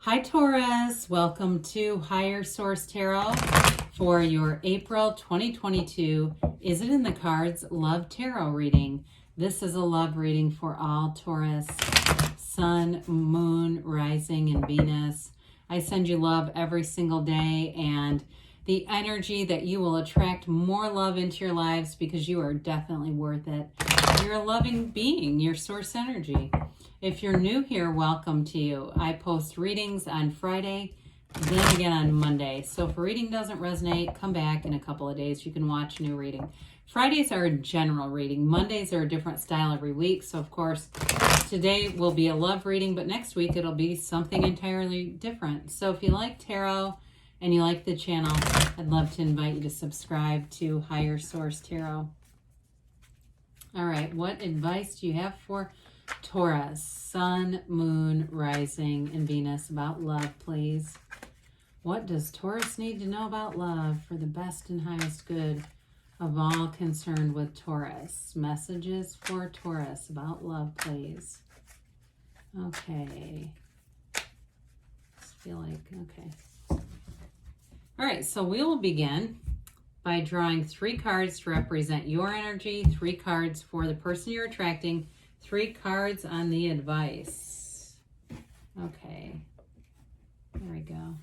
Hi Taurus, welcome to Higher Source Tarot for your April 2022 Is It in the Cards Love Tarot reading. This is a love reading for all Taurus, Sun, Moon, Rising, and Venus. I send you love every single day and the energy that you will attract more love into your lives because you are definitely worth it. You're a loving being, your source energy. If you're new here, welcome to you. I post readings on Friday, then again on Monday. So if a reading doesn't resonate, come back in a couple of days. You can watch a new reading. Fridays are a general reading. Mondays are a different style every week. So of course, today will be a love reading, but next week it'll be something entirely different. So if you like tarot and you like the channel, I'd love to invite you to subscribe to Higher Source Tarot. All right, what advice do you have for Taurus, Sun, Moon, Rising, and Venus about love, please? What does Taurus need to know about love for the best and highest good of all concerned with Taurus? Messages for Taurus about love, please. Okay. Okay. All right, so we will begin by drawing 3 cards to represent your energy, 3 cards for the person you're attracting, 3 cards on the advice. Okay, there we go.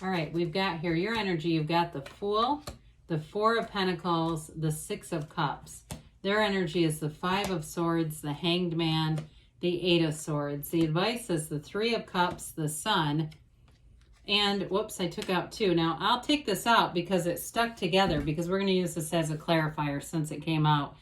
All right, we've got here your energy. You've got the Fool, the 4 of Pentacles, the 6 of Cups. Their energy is the 5 of Swords, the Hanged Man, the 8 of Swords. The advice is the 3 of Cups, the Sun, and whoops, I took out 2. Now, I'll take this out because it's stuck together because we're going to use this as a clarifier since it came out.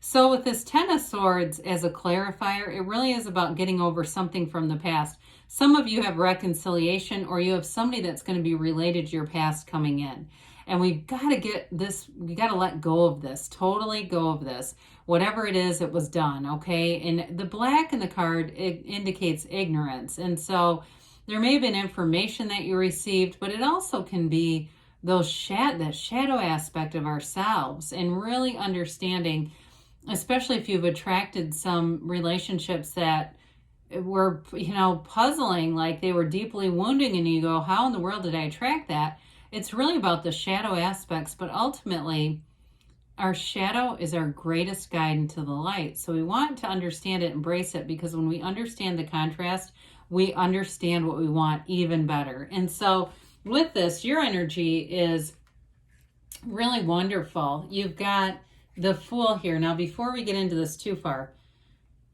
So with this 10 of Swords as a clarifier, it really is about getting over something from the past. Some of you have reconciliation or you have somebody that's going to be related to your past coming in. And we've got to get this, we got to let go of this, totally go of this. Whatever it is, it was done, okay? And the black in the card, it indicates ignorance. And so there may have been information that you received, but it also can be that shadow aspect of ourselves and really understanding, especially if you've attracted some relationships that were, puzzling, like they were deeply wounding, and you go, how in the world did I attract that? It's really about the shadow aspects, but ultimately, our shadow is our greatest guide into the light. So we want to understand it, embrace it, because when we understand the contrast, we understand what we want even better. And so with this, your energy is really wonderful. You've got the Fool here. Now, before we get into this too far,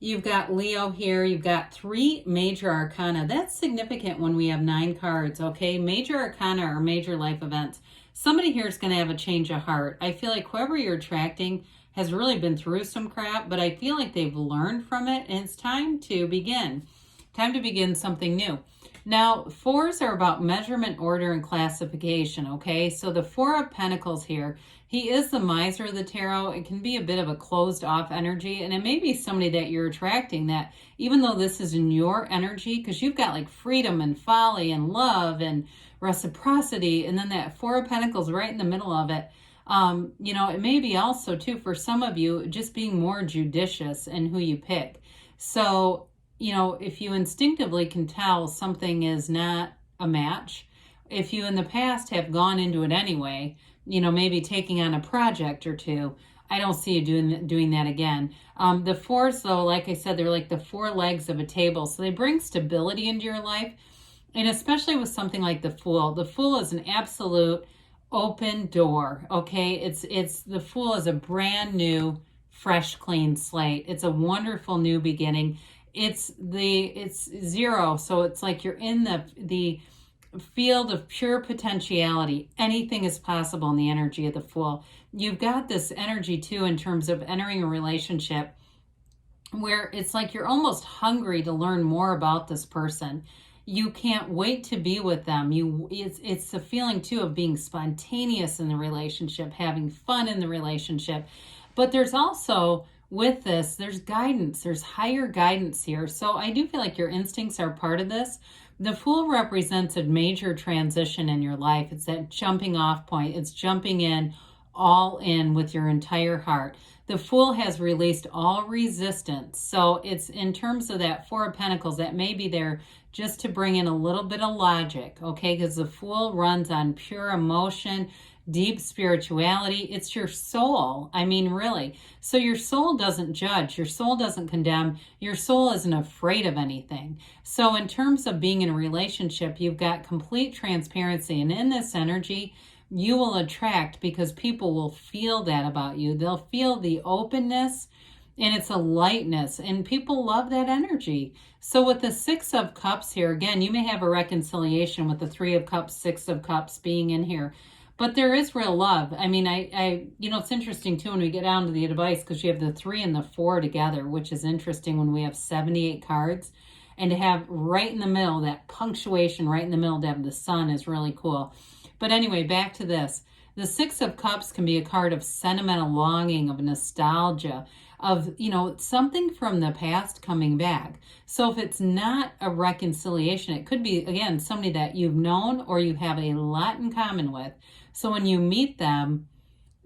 you've got Leo here. You've got 3 major arcana. That's significant when we have 9 cards, okay? Major arcana are major life events. Somebody here is going to have a change of heart. I feel like whoever you're attracting has really been through some crap, but I feel like they've learned from it, and it's time to begin. Time to begin something new. Now, 4s are about measurement, order, and classification, okay? So the 4 of Pentacles here, he is the miser of the tarot. It can be a bit of a closed-off energy, and it may be somebody that you're attracting that, even though this is in your energy, because you've got like freedom and folly and love and reciprocity, and then that 4 of Pentacles right in the middle of it, it may be also, too, for some of you, just being more judicious in who you pick. So if you instinctively can tell something is not a match, if you in the past have gone into it anyway, maybe taking on a project or 2, I don't see you doing that again. The 4s, though, like I said, they're like the 4 legs of a table. So they bring stability into your life. And especially with something like the Fool. The Fool is an absolute open door, okay? It's the Fool is a brand new, fresh, clean slate. It's a wonderful new beginning. It's 0, so it's like you're in the field of pure potentiality. Anything is possible in the energy of the Fool. You've got this energy too in terms of entering a relationship where it's like you're almost hungry to learn more about this person. You can't wait to be with them. It's the feeling too of being spontaneous in the relationship, having fun in the relationship. But there's also, with this, there's guidance. There's higher guidance here. So I do feel like your instincts are part of this. The Fool represents a major transition in your life. It's that jumping off point. It's jumping in all in with your entire heart. The Fool has released all resistance. So it's in terms of that Four of Pentacles, that may be there just to bring in a little bit of logic, okay? Because the Fool runs on pure emotion, deep spirituality. It's your soul. I mean, really. So your soul doesn't judge. Your soul doesn't condemn. Your soul isn't afraid of anything. So in terms of being in a relationship, you've got complete transparency. And in this energy, you will attract, because people will feel that about you. They'll feel the openness, and it's a lightness, and people love that energy. So with the Six of Cups here, again, you may have a reconciliation with the Three of Cups, Six of Cups being in here. But there is real love. I mean, it's interesting too when we get down to the advice, because you have the 3 and the 4 together, which is interesting when we have 78 cards. And to have right in the middle, that punctuation right in the middle, to have the sun is really cool. But anyway, back to this. The Six of Cups can be a card of sentimental longing, of nostalgia, of, something from the past coming back. So if it's not a reconciliation, it could be, again, somebody that you've known or you have a lot in common with. So when you meet them,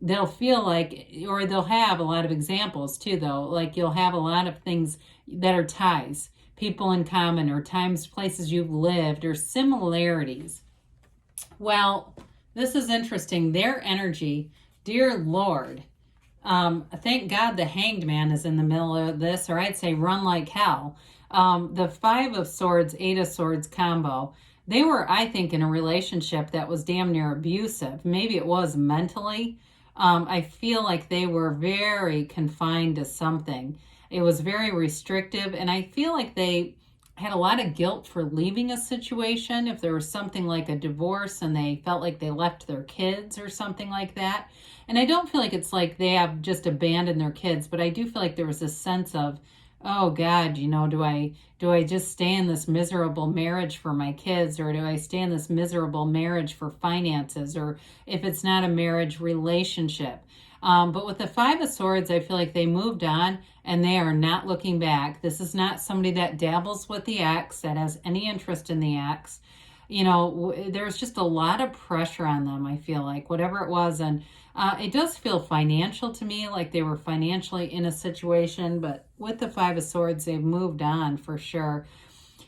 they'll feel like, or they'll have a lot of examples too, though. Like you'll have a lot of things that are ties, people in common, or times, places you've lived, or similarities. Well, this is interesting. Their energy, dear Lord, thank God the Hanged Man is in the middle of this, or I'd say run like hell. The Five of Swords, Eight of Swords combo, they were, I think, in a relationship that was damn near abusive. Maybe it was mentally. I feel like they were very confined to something. It was very restrictive, and I feel like they had a lot of guilt for leaving a situation. If there was something like a divorce and they felt like they left their kids or something like that. And I don't feel like it's like they have just abandoned their kids, but I do feel like there was a sense of, oh God, do I just stay in this miserable marriage for my kids, or do I stay in this miserable marriage for finances, or if it's not a marriage, relationship. But with the Five of Swords, I feel like they moved on and they are not looking back. This is not somebody that dabbles with the axe, that has any interest in the axe. There's just a lot of pressure on them, I feel like, whatever it was. And it does feel financial to me, like they were financially in a situation. But with the Five of Swords, they've moved on for sure.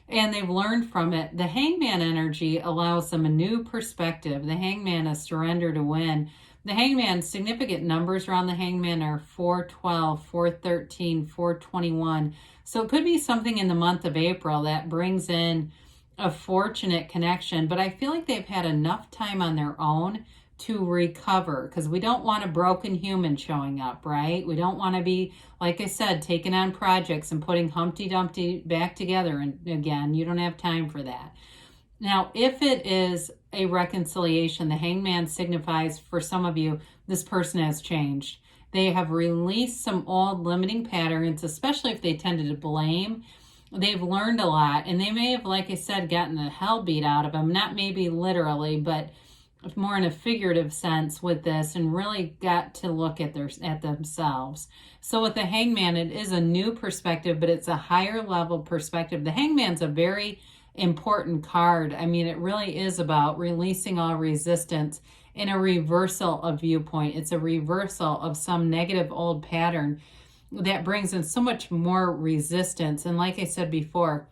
And they've learned from it. The Hangman energy allows them a new perspective. The Hangman is surrender to win. The Hangman, significant numbers around the Hangman are 412, 413, 421. So it could be something in the month of April that brings in a fortunate connection. But I feel like they've had enough time on their own to recover, because we don't want a broken human showing up, right? We don't want to be, like I said, taking on projects and putting Humpty Dumpty back together. And again, you don't have time for that. Now, if it is a reconciliation, the Hangman signifies, for some of you, this person has changed. They have released some old limiting patterns, especially if they tended to blame. They've learned a lot, and they may have, like I said, gotten the hell beat out of them. Not maybe literally, but more in a figurative sense with this, and really got to look at themselves. So with the Hangman, it is a new perspective, but it's a higher level perspective. The Hangman's a very important card. I mean, it really is about releasing all resistance in a reversal of viewpoint. It's a reversal of some negative old pattern that brings in so much more resistance. And like I said before,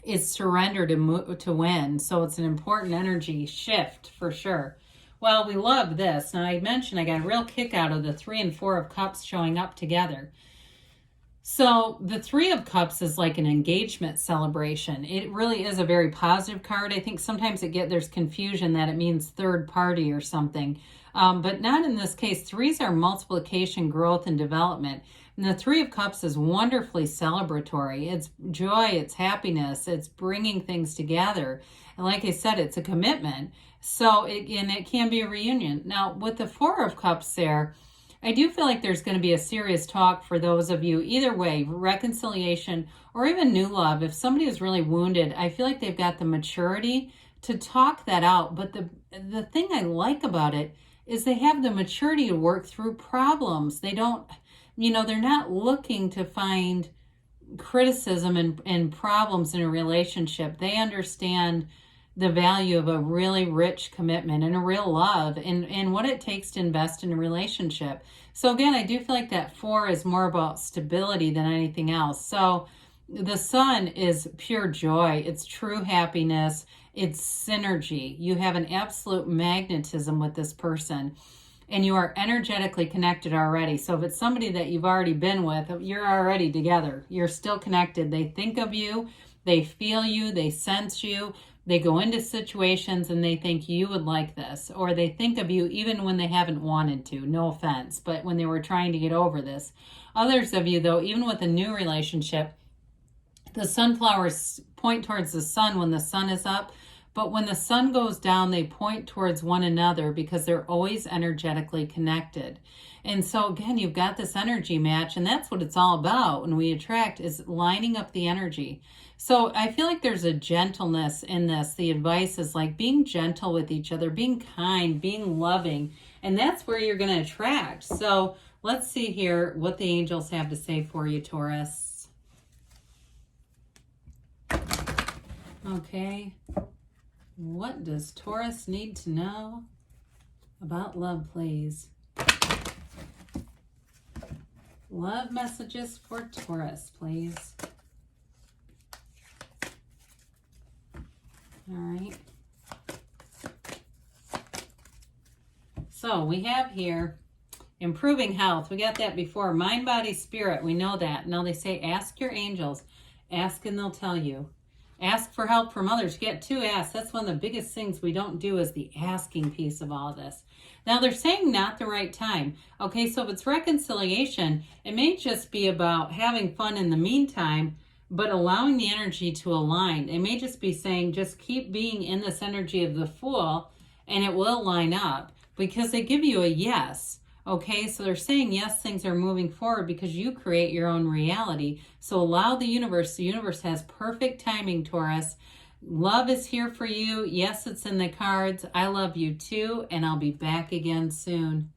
it's surrender to win. So it's an important energy shift for sure. Well, we love this. Now, I mentioned I got a real kick out of the 3 and 4 of Cups showing up together. So the Three of Cups is like an engagement celebration. It really is a very positive card. I think sometimes there's confusion that it means third party or something, but not in this case. Threes are multiplication, growth, and development. And the Three of Cups is wonderfully celebratory. It's joy, it's happiness, it's bringing things together. And like I said, it's a commitment. So it can be a reunion. Now with the Four of Cups there, I do feel like there's going to be a serious talk for those of you, either way, reconciliation or even new love. If somebody is really wounded, I feel like they've got the maturity to talk that out. But the thing I like about it is they have the maturity to work through problems. They don't, they're not looking to find criticism and problems in a relationship. They understand the value of a really rich commitment and a real love and what it takes to invest in a relationship. So again, I do feel like that 4 is more about stability than anything else. So the Sun is pure joy. It's true happiness. It's synergy. You have an absolute magnetism with this person, and you are energetically connected already. So if it's somebody that you've already been with, you're already together. You're still connected. They think of you. They feel you. They sense you. They go into situations and they think you would like this, or they think of you even when they haven't wanted to, no offense, but when they were trying to get over this. Others of you, though, even with a new relationship, the sunflowers point towards the sun when the sun is up, but when the sun goes down, they point towards one another because they're always energetically connected. And so again, you've got this energy match, and that's what it's all about when we attract, is lining up the energy. So I feel like there's a gentleness in this. The advice is like being gentle with each other, being kind, being loving, and that's where you're going to attract. So let's see here what the angels have to say for you, Taurus. Okay. What does Taurus need to know about love, please? Love messages for Taurus, please. All right. So we have here improving health. We got that before. Mind, body, spirit. We know that. Now they say ask your angels. Ask and they'll tell you. Ask for help from others. Get to ask. That's one of the biggest things we don't do, is the asking piece of all this. Now they're saying not the right time. Okay, so if it's reconciliation, it may just be about having fun in the meantime, but allowing the energy to align. It may just be saying, just keep being in this energy of the Fool and it will line up, because they give you a yes. Okay, so they're saying, yes, things are moving forward because you create your own reality. So allow the universe. The universe has perfect timing, Taurus. Love is here for you. Yes, it's in the cards. I love you too, and I'll be back again soon.